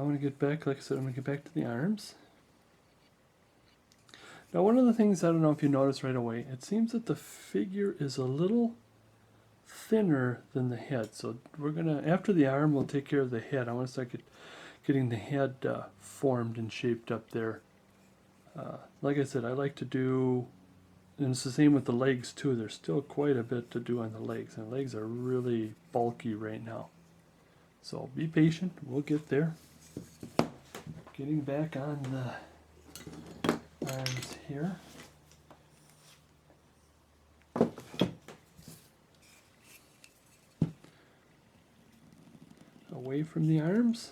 want to get back, like I said, I'm going to get back to the arms. Now, one of the things, I don't know if you notice right away, it seems that the figure is a little thinner than the head. So we're going to, after the arm, we'll take care of the head. I want to start getting the head formed and shaped up there. Like I said, I like to do, and it's the same with the legs too. There's still quite a bit to do on the legs, and the legs are really bulky right now. So be patient, we'll get there. Getting back on the arms here. Away from the arms.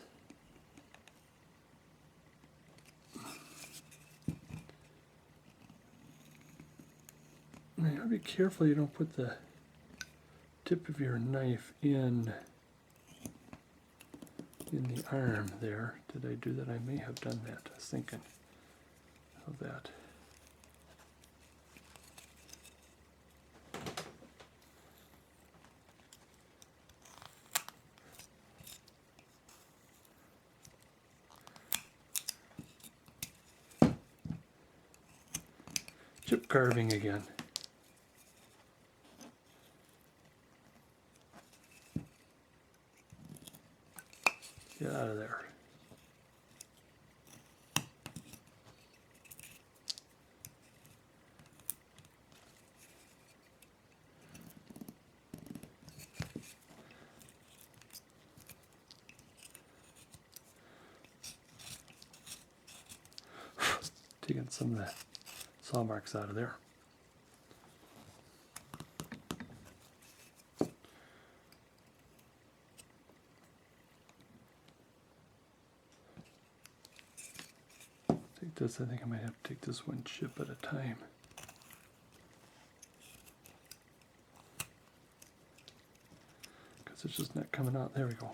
Now you gotta be careful you don't put the tip of your knife in the arm there. Did I do that? I may have done that. I was thinking of that. Chip carving again. Get out of there. Taking some of the saw marks out of there. Take this, I think I might have to take this one chip at a time. Because it's just not coming out. There we go.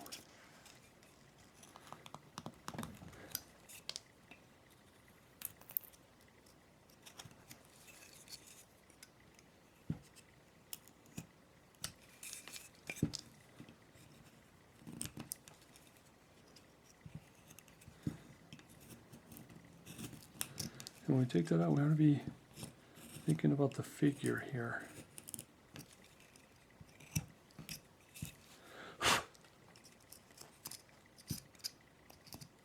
When we take that out, we ought to be thinking about the figure here.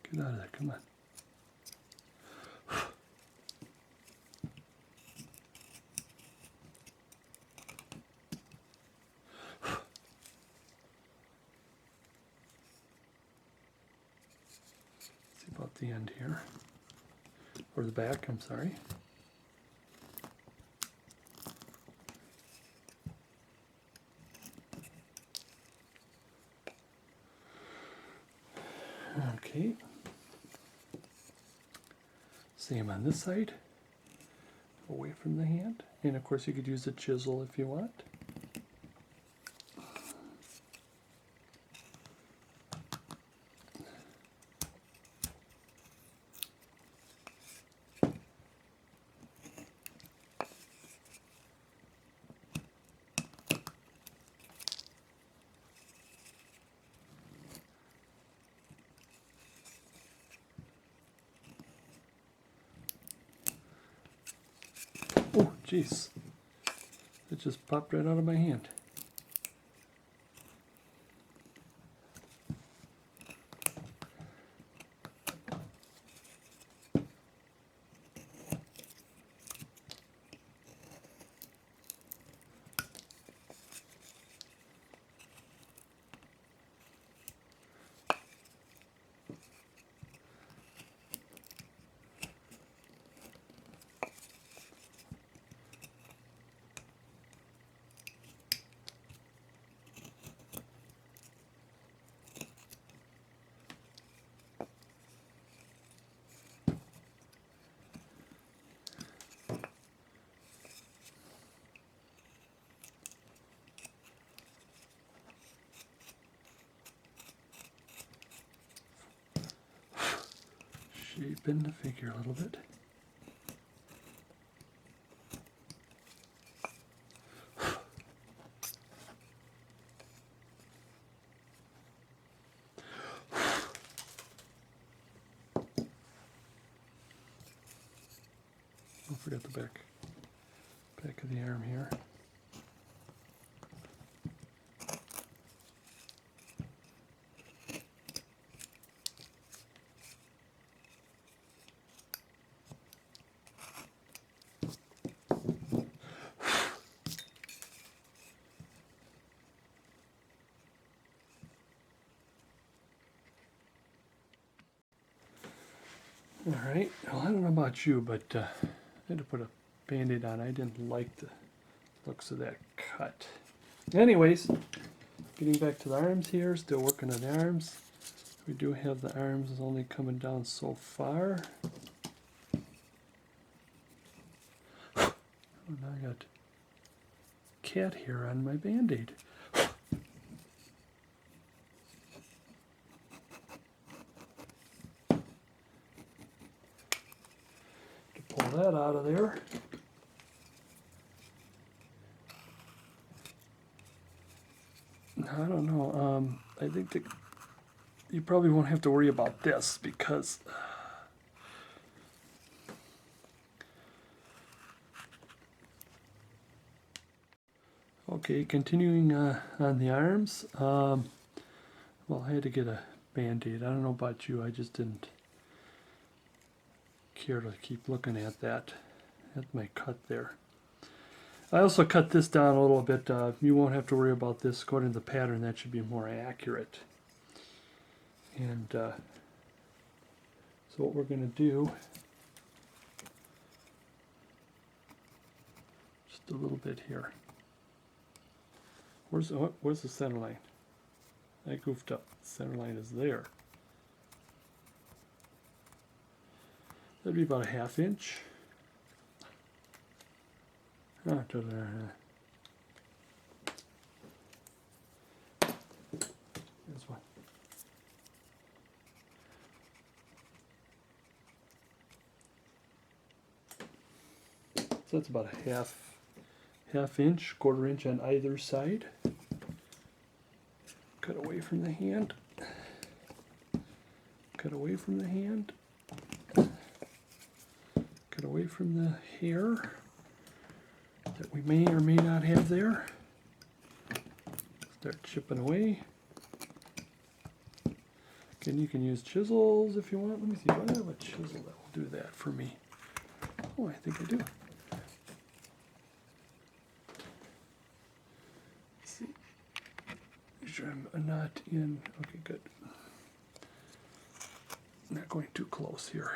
Get out of there, come on. See about the end here. Or the back, I'm sorry. Okay. Same on this side. Away from the hand. And of course you could use a chisel if you want. Oh, jeez. It just popped right out of my hand. Shaping the figure a little bit. I forgot the back of the arm here. All right, well, I don't know about you, but I had to put a Band-Aid on. I didn't like the looks of that cut. Anyways, getting back to the arms here, still working on the arms. We do have the arms only coming down so far. Oh, now I got cat hair on my Band-Aid. Pull that out of there. I don't know. I think that you probably won't have to worry about this because okay, continuing on the arms. Well, I had to get a Band-Aid. I don't know about you. I just didn't care to keep looking at that. At my cut there. I also cut this down a little bit. You won't have to worry about this according to the pattern. That should be more accurate. And so what we're going to do, just a little bit here. Where's the center line? I goofed up. The center line is there. That'd be about a 1/2 inch. There's one. So that's about a half inch, 1/4 inch on either side. Cut away from the hand. Cut away from the hand. Cut away from the hair that we may or may not have there. Start chipping away. Again, you can use chisels if you want. Let me see, do I have a chisel that will do that for me? Oh, I think I do. Let's see. Make sure I'm not in. Okay, good. Not going too close here.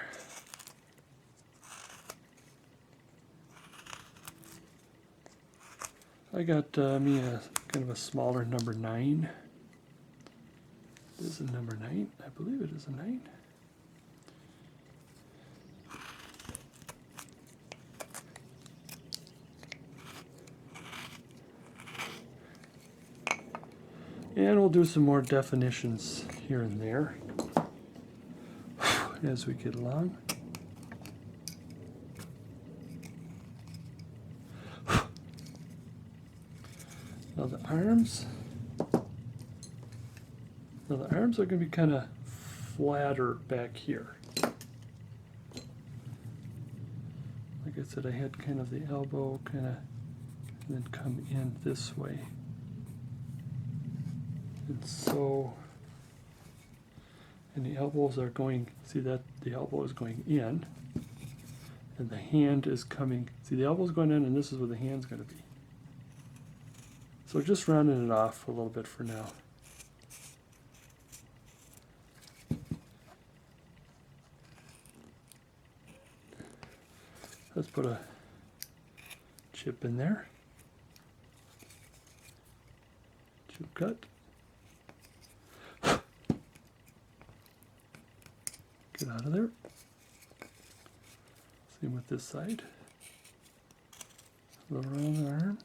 I got me a kind of a smaller number 9. This is a number 9. I believe it is a 9. And we'll do some more definitions here and there as we get along. Now the arms are going to be kind of flatter back here. Like I said, I had kind of the elbow kind of, and then come in this way. And so, and the elbows are going, see that the elbow is going in, and the hand is coming, see the elbow's going in, and this is where the hand's going to be. So just rounding it off a little bit for now. Let's put a chip in there. Chip cut. Get out of there. Same with this side. A little around the arm.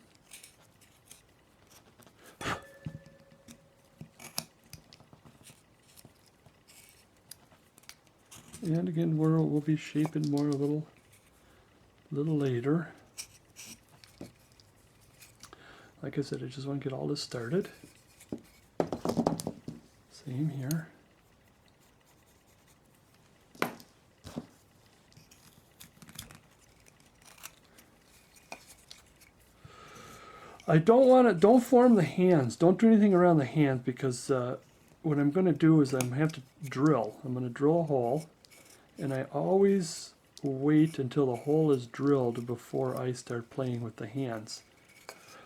And again, we'll be shaping more a little later. Like I said, I just want to get all this started. Same here. I don't form the hands. Don't do anything around the hands, because what I'm going to do is I'm going to have to drill. I'm going to drill a hole, and I always wait until the hole is drilled before I start playing with the hands,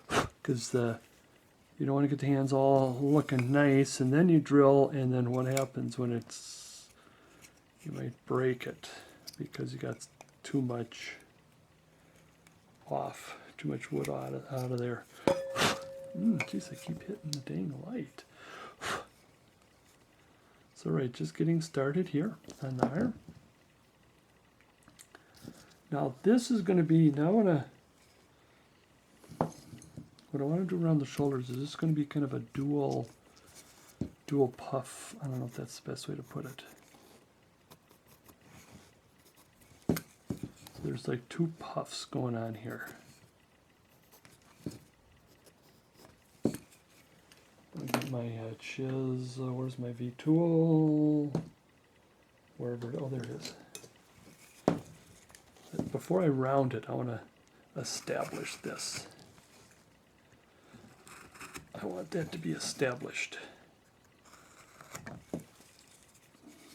because you don't want to get the hands all looking nice, and then you drill, and then what happens when you might break it because you got too much wood out of there. Jeez, I keep hitting the dang light. So right, just getting started here on the iron. Now this is going to be, what I want to do around the shoulders is this going to be kind of a dual puff. I don't know if that's the best way to put it. So there's like two puffs going on here. I'll get my chisel. Where's my V tool? Wherever, oh, there it is. Before I round it, I want to establish this. I want that to be established.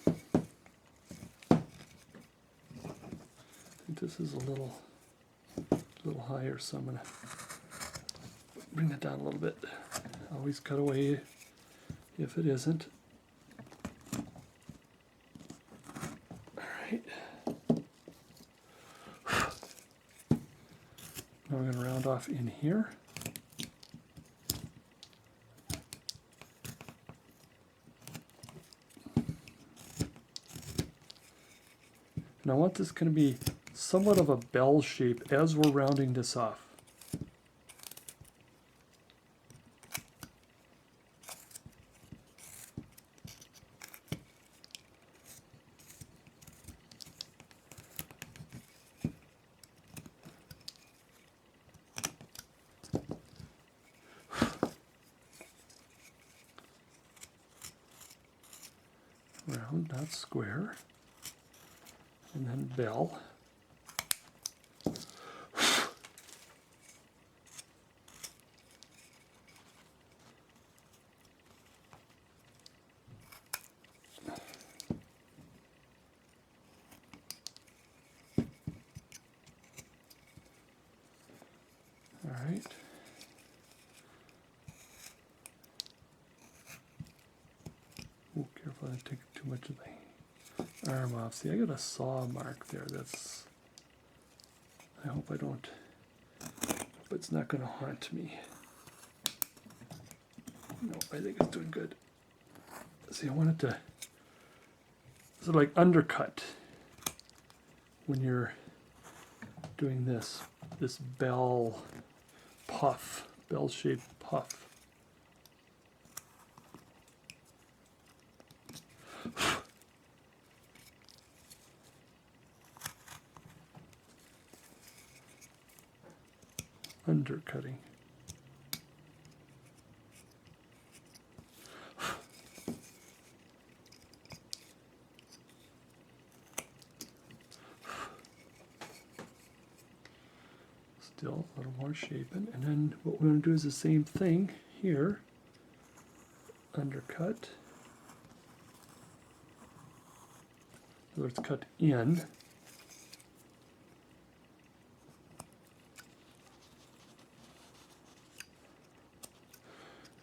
I think this is a little higher, so I'm going to bring that down a little bit. Always cut away if it isn't. All right. Now we're going to round off in here. And I want this going to be somewhat of a bell shape as we're rounding this off. Round, not square, and then bell. All right. Oh, careful, I take too much of the arm off. See, I got a saw mark there. I hope I don't, but it's not going to haunt me. No, I think it's doing good. See, I want it to sort of like undercut when you're doing this bell puff, bell-shaped puff. Undercutting. Still a little more shaping, and then what we're going to do is the same thing here. Undercut. So let's cut in.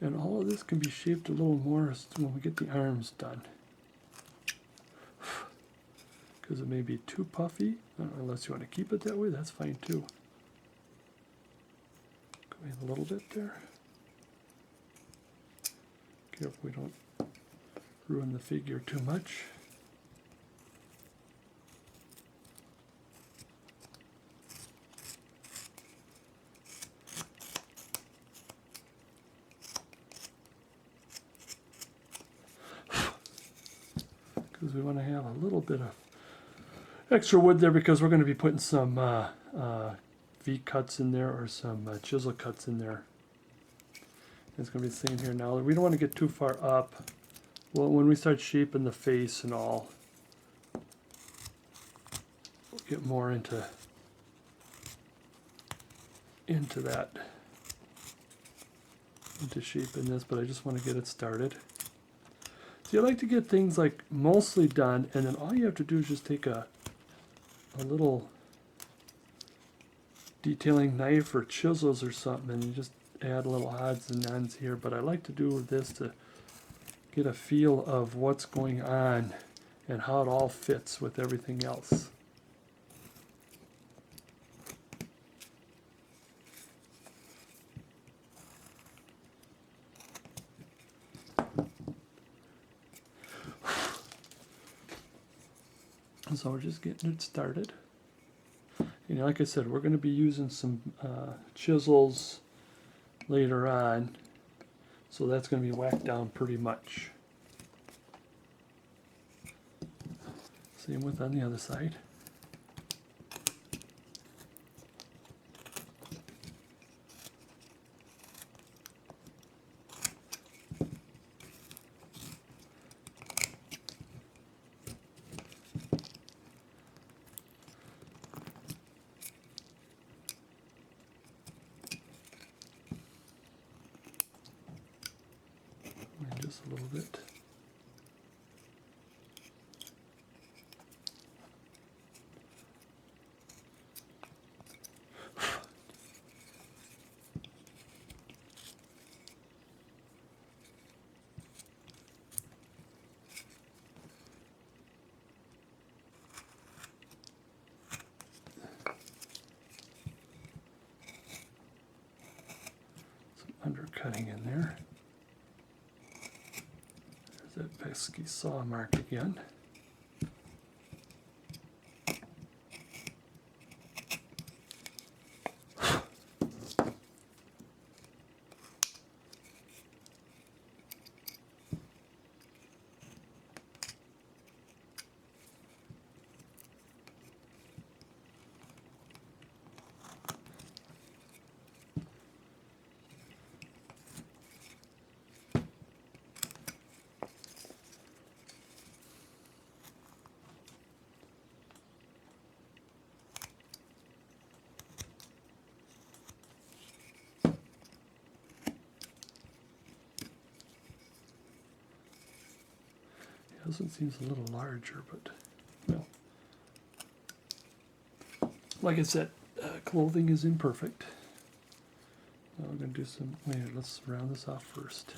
And all of this can be shaped a little more when we get the arms done. Because it may be too puffy. Unless you want to keep it that way, that's fine too. Go in a little bit there. Careful we don't ruin the figure too much. Because we want to have a little bit of extra wood there, because we're going to be putting some V cuts in there, or some chisel cuts in there. It's going to be the same here now. We don't want to get too far up. Well, when we start shaping the face and all, we'll get more into that. into shape in this, but I just want to get it started. See, I like to get things like mostly done, and then all you have to do is just take a little detailing knife or chisels or something, and you just add little odds and ends here. But I like to do this to get a feel of what's going on and how it all fits with everything else. So we're just getting it started. You know, like I said, we're going to be using some chisels later on, so that's going to be whacked down pretty much. Same with on the other side. And just a little bit. Undercutting in there. There's that pesky saw mark again. This one seems a little larger, but, well, like I said, clothing is imperfect. Now we're going to do some, wait, let's round this off first.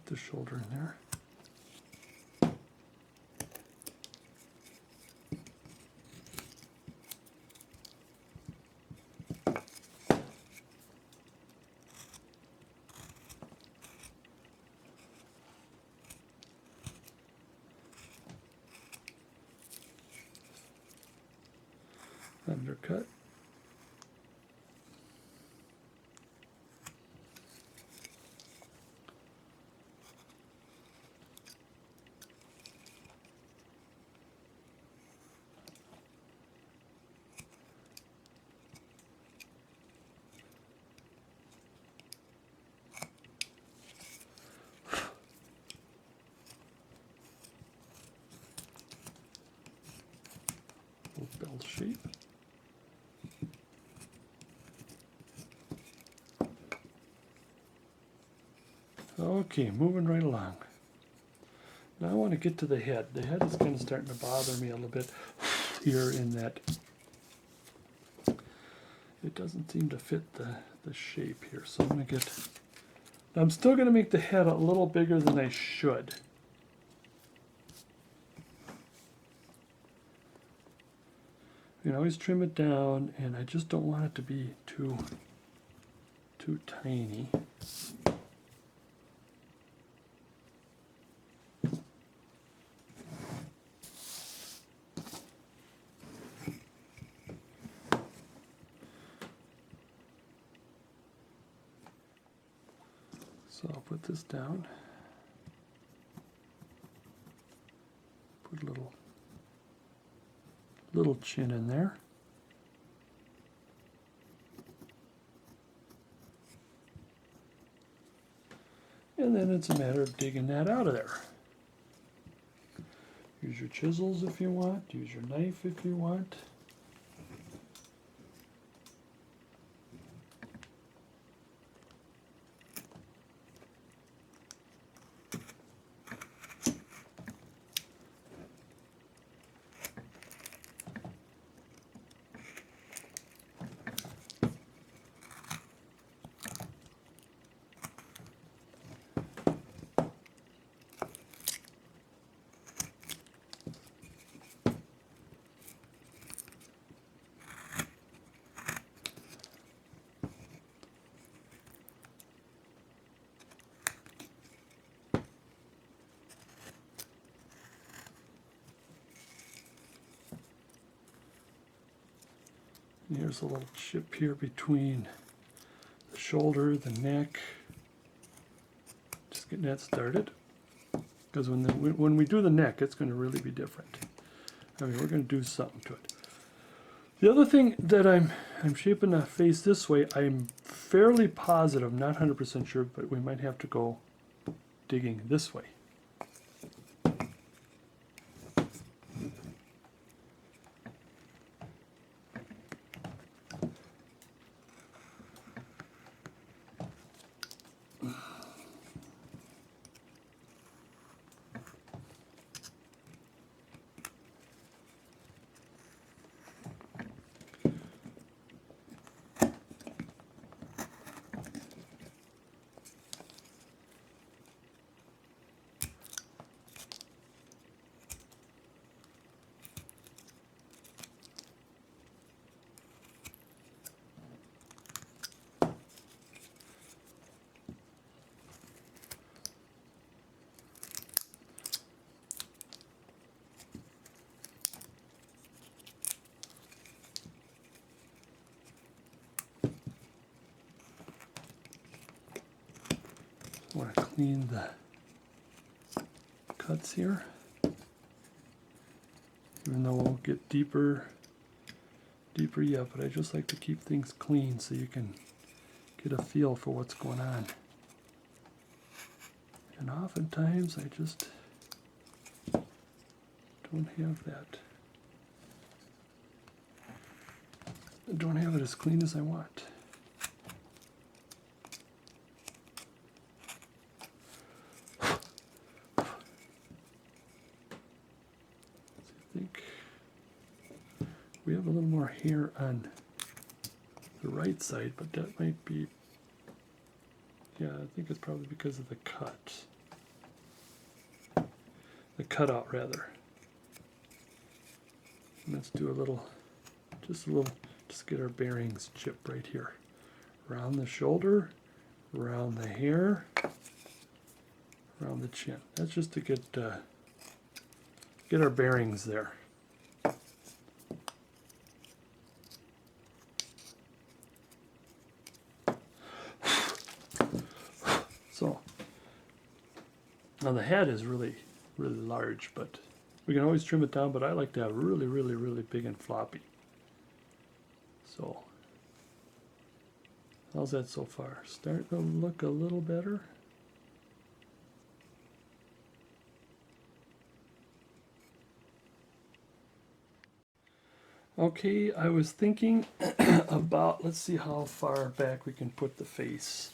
The shoulder in there. Undercut. Bell shape. Okay, moving right along. Now I want to get to the head. The head is kind of starting to bother me a little bit here in that it doesn't seem to fit the shape here. So I'm going to get, I'm still going to make the head a little bigger than I should. You can always trim it down, and I just don't want it to be too tiny. So I'll put this down. Put a little chin in there. then it's a matter of digging that out of there. Use your chisels if you want, use your knife if you want. Here's a little chip here between the shoulder, the neck. Just getting that started. Because when we do the neck, it's going to really be different. I mean, we're going to do something to it. The other thing that I'm shaping the face this way, I'm fairly positive, not 100% sure, but we might have to go digging this way. I want to clean the cuts here, even though we'll get deeper yet, but I just like to keep things clean so you can get a feel for what's going on. And oftentimes I just don't have that. I don't have it as clean as I want. We have a little more hair on the right side, but that might be, yeah, I think it's probably because of the cut. The cutout, rather. And let's do a little, just get our bearings chip right here. Around the shoulder, around the hair, around the chin. That's just to get our bearings there. So, now the head is really large, but we can always trim it down, but I like to have really big and floppy. So, how's that so far? Starting to look a little better. Okay, I was thinking about, let's see how far back we can put the face.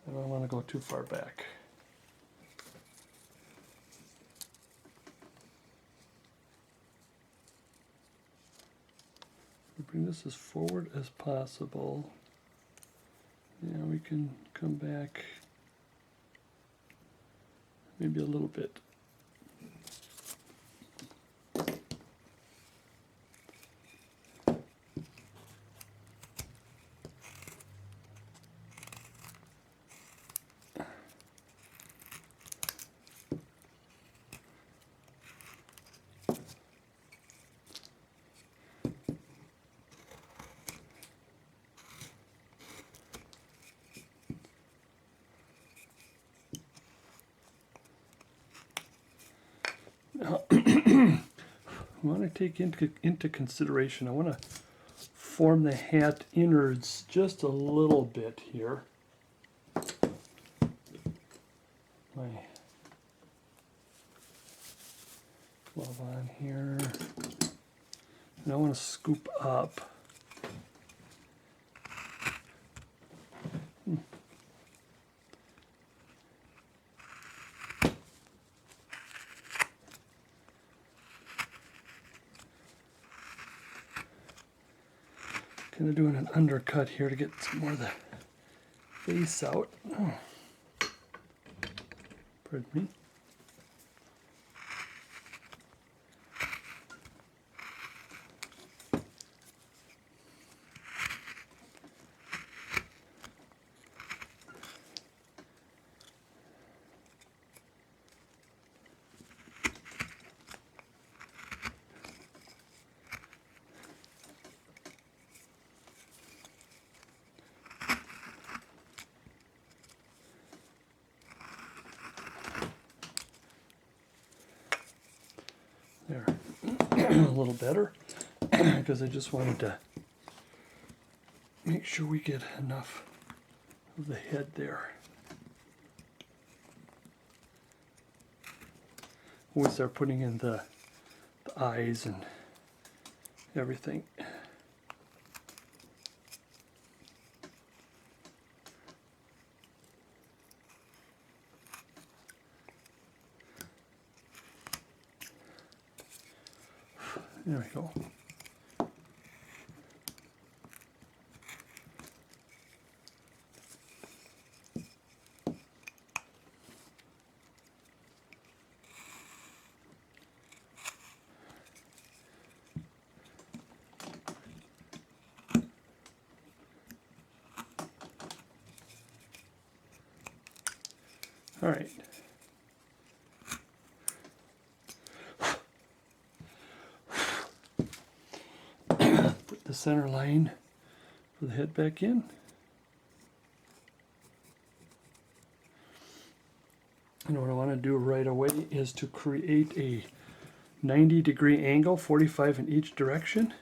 I don't want to go too far back. We bring this as forward as possible. Yeah, we can come back maybe a little bit. Now, I want to take into consideration, I want to form the hat innards just a little bit here. 12 on here. And I want to scoop up. Kind of doing an undercut here to get some more of the base out. Oh. Pardon me. There, a little better, because I just wanted to make sure we get enough of the head there. When we start putting in the eyes and everything. There we go. All right. Put the center line for the head back in. And what I want to do right away is to create a 90-degree angle, 45 in each direction.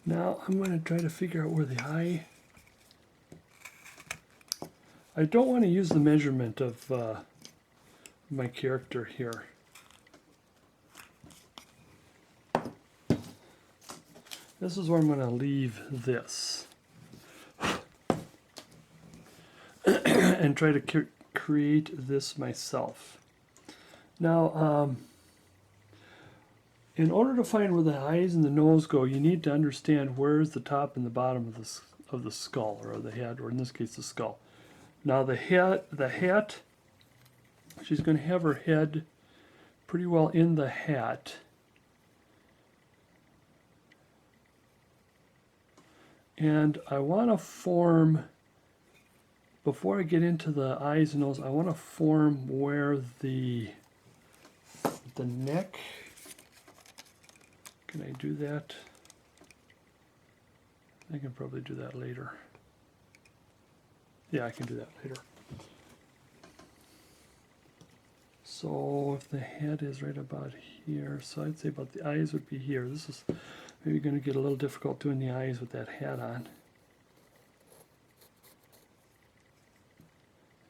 Now I'm going to try to figure out where the eye... I don't want to use the measurement of my character here. This is where I'm going to leave this. And try to create this myself. Now, in order to find where the eyes and the nose go, you need to understand where's the top and the bottom of the skull, or the head, or in this case the skull. Now the hat, she's going to have her head pretty well in the hat. And I want to form, before I get into the eyes and nose, I want to form where the neck. Can I do that? I can probably do that later. Yeah, I can do that later. So if the head is right about here, so I'd say about the eyes would be here. This is maybe going to get a little difficult doing the eyes with that hat on.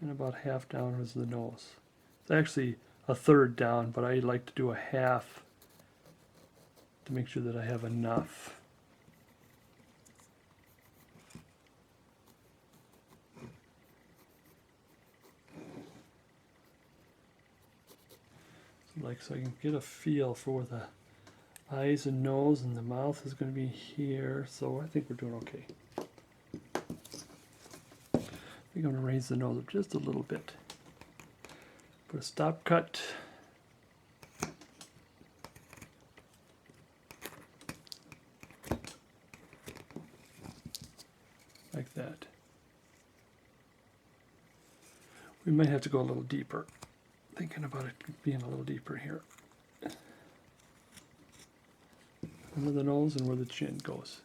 And about half down is the nose. It's actually a third down, but I like to do a half to make sure that I have enough. So I can get a feel for where the eyes and nose and the mouth is going to be here. So I think we're doing okay. think I'm going to raise the nose up just a little bit. Put a stop cut. Like that. We might have to go a little deeper. Thinking about it being a little deeper here. Under the nose and where the chin goes.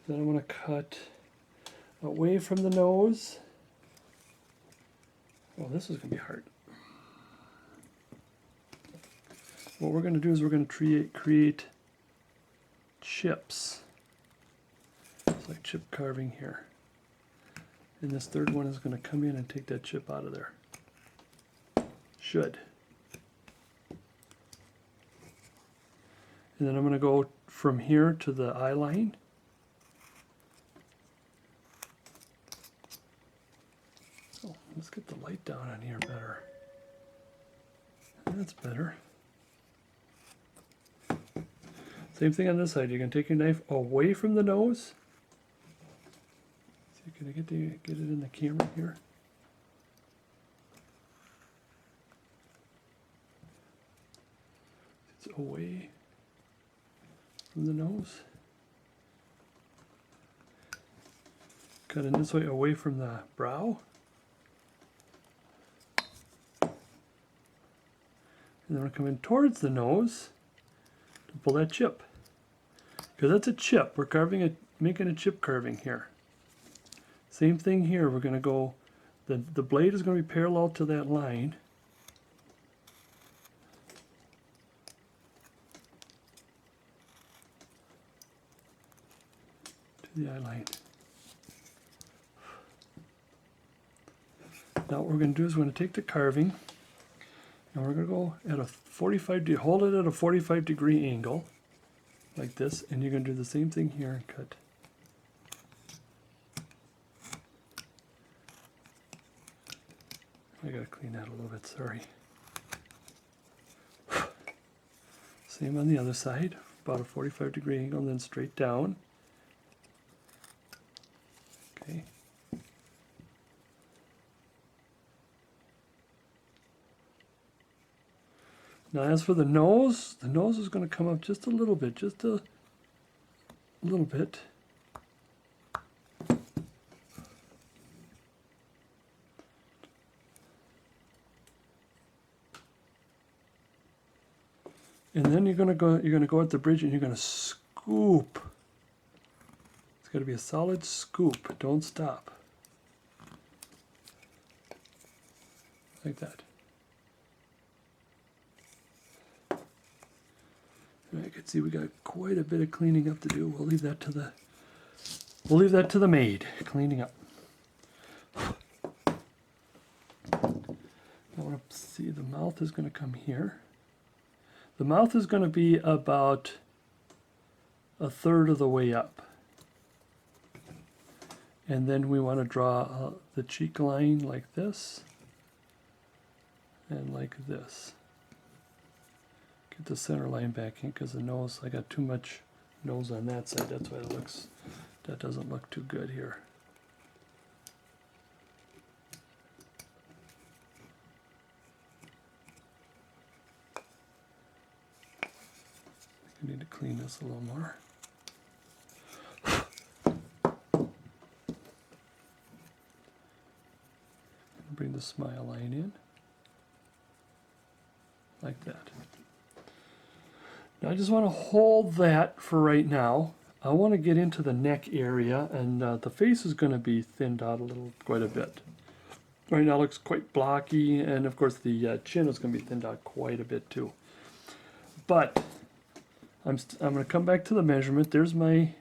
Then I'm going to cut away from the nose. Oh, this is going to be hard. What we're going to do is we're going to create chips. It's like chip carving here. And this third one is going to come in and take that chip out of there. Should. And then I'm going to go from here to the eye line. Oh, let's get the light down on here better. That's better. Same thing on this side. You're going to take your knife away from the nose. See, can I get it in the camera here? It's away from the nose. Cut in this way away from the brow. And then we're coming towards the nose to pull that chip. Because that's a chip. We're carving it, making a chip carving here. Same thing here. We're going to go, the blade is going to be parallel to that line. To the eye line. Now what we're going to do is we're going to take the carving and we're going to go at a 45 degree, hold it at a 45 degree angle like this, and you're going to do the same thing here and cut. I got to clean that a little bit, sorry. Same on the other side, about a 45 degree angle and then straight down. Okay. Now as for the nose is going to come up just a little bit, just a little bit. And then you're going to go at the bridge and you're going to scoop. It's got to be a solid scoop. Don't stop. Like that. I can see we got quite a bit of cleaning up to do. We'll leave that to the maid, cleaning up. I want to see the mouth is going to come here. The mouth is going to be about a third of the way up. And then we want to draw the cheek line like this and like this. Get the center line back in because the nose, I got too much nose on that side. That's why that doesn't look too good here. I need to clean this a little more. Bring the smile line in like that. Now I just want to hold that for right now. I want to get into the neck area, and the face is going to be thinned out quite a bit. Right now it looks quite blocky, and of course the chin is going to be thinned out quite a bit too. But I'm going to come back to the measurement. There's my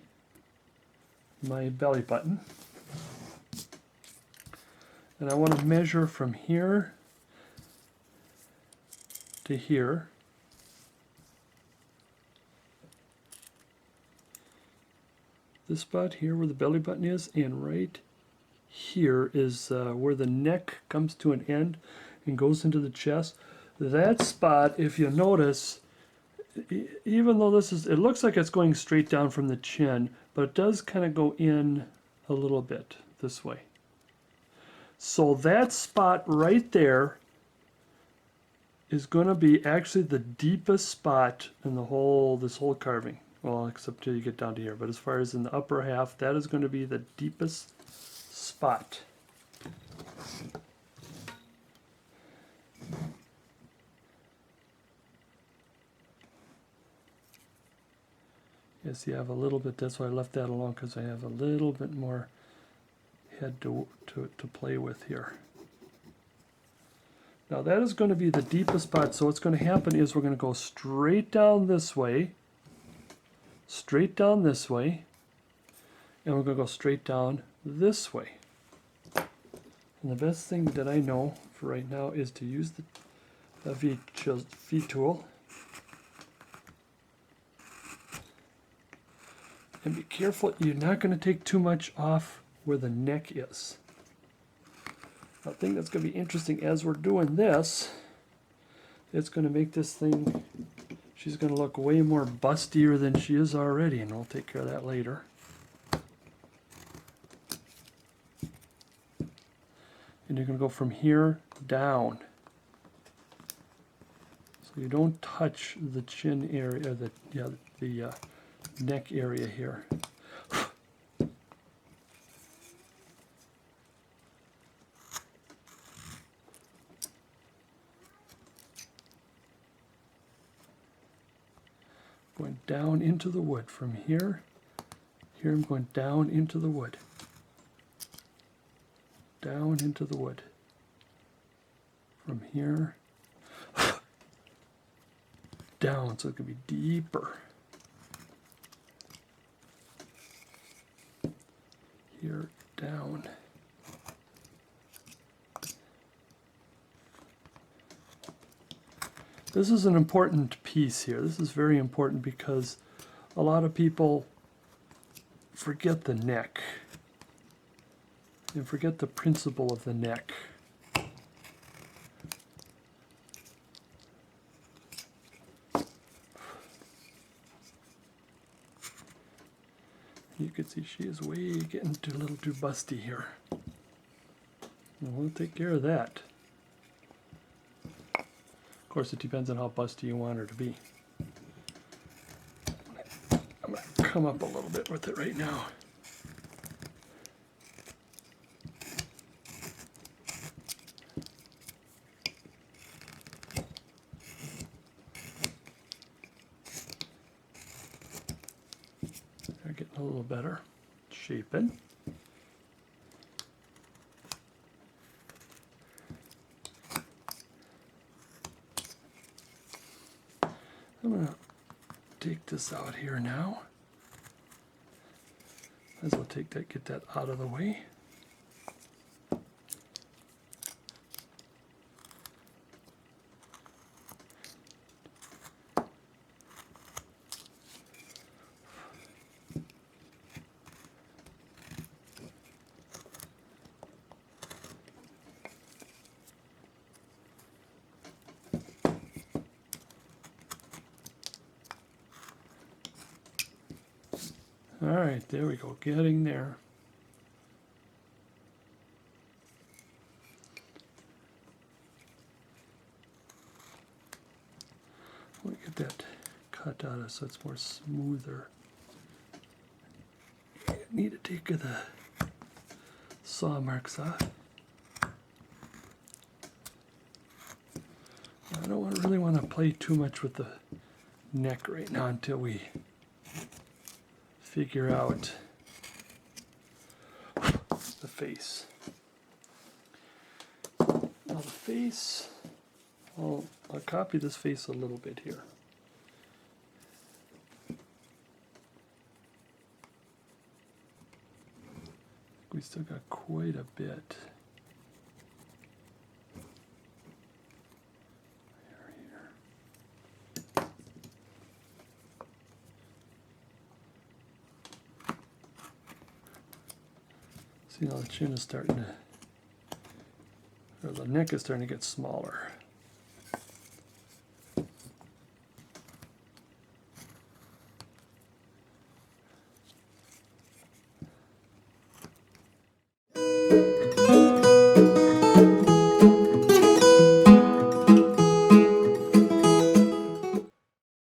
belly button. And I want to measure from here to here. This spot here where the belly button is, and right here is where the neck comes to an end and goes into the chest. That spot, if you notice, even though this is, it looks like it's going straight down from the chin, but it does kind of go in a little bit this way. So that spot right there is going to be actually the deepest spot in the whole, this whole carving. Well, except till you get down to here. But as far as in the upper half, that is going to be the deepest spot. Yes, you have a little bit, that's why I left that alone, because I have a little bit more head to play with here. Now that is going to be the deepest spot, so what's going to happen is we're going to go straight down this way, and we're going to go straight down this way. And the best thing that I know for right now is to use the feed tool. And be careful, you're not going to take too much off where the neck is. I think that's going to be interesting as we're doing this. It's going to make this thing, she's going to look way more bustier than she is already, and we'll take care of that later. And you're going to go from here down. So you don't touch the chin area, the neck area here. Going down into the wood from here. Here I'm going down into the wood. Down into the wood. From here down, so it can be deeper. Here down. This is an important piece here. This is very important because a lot of people forget the neck and forget the principle of the neck. You can see she is way getting a little too busty here. And we'll take care of that. Of course, it depends on how busty you want her to be. I'm going to come up a little bit with it right now. They're getting a little better. Shaping. I'm going to take this out here now. Might as well take that, get that out of the way. All right, there we go, getting there. Let me get that cut out of so it's more smoother. I need to take the saw marks off. I don't really want to play too much with the neck right now until we figure out the face. Now the face, I'll copy this face a little bit here. We still got quite a bit. See how the chin is starting to, or the neck is starting to get smaller.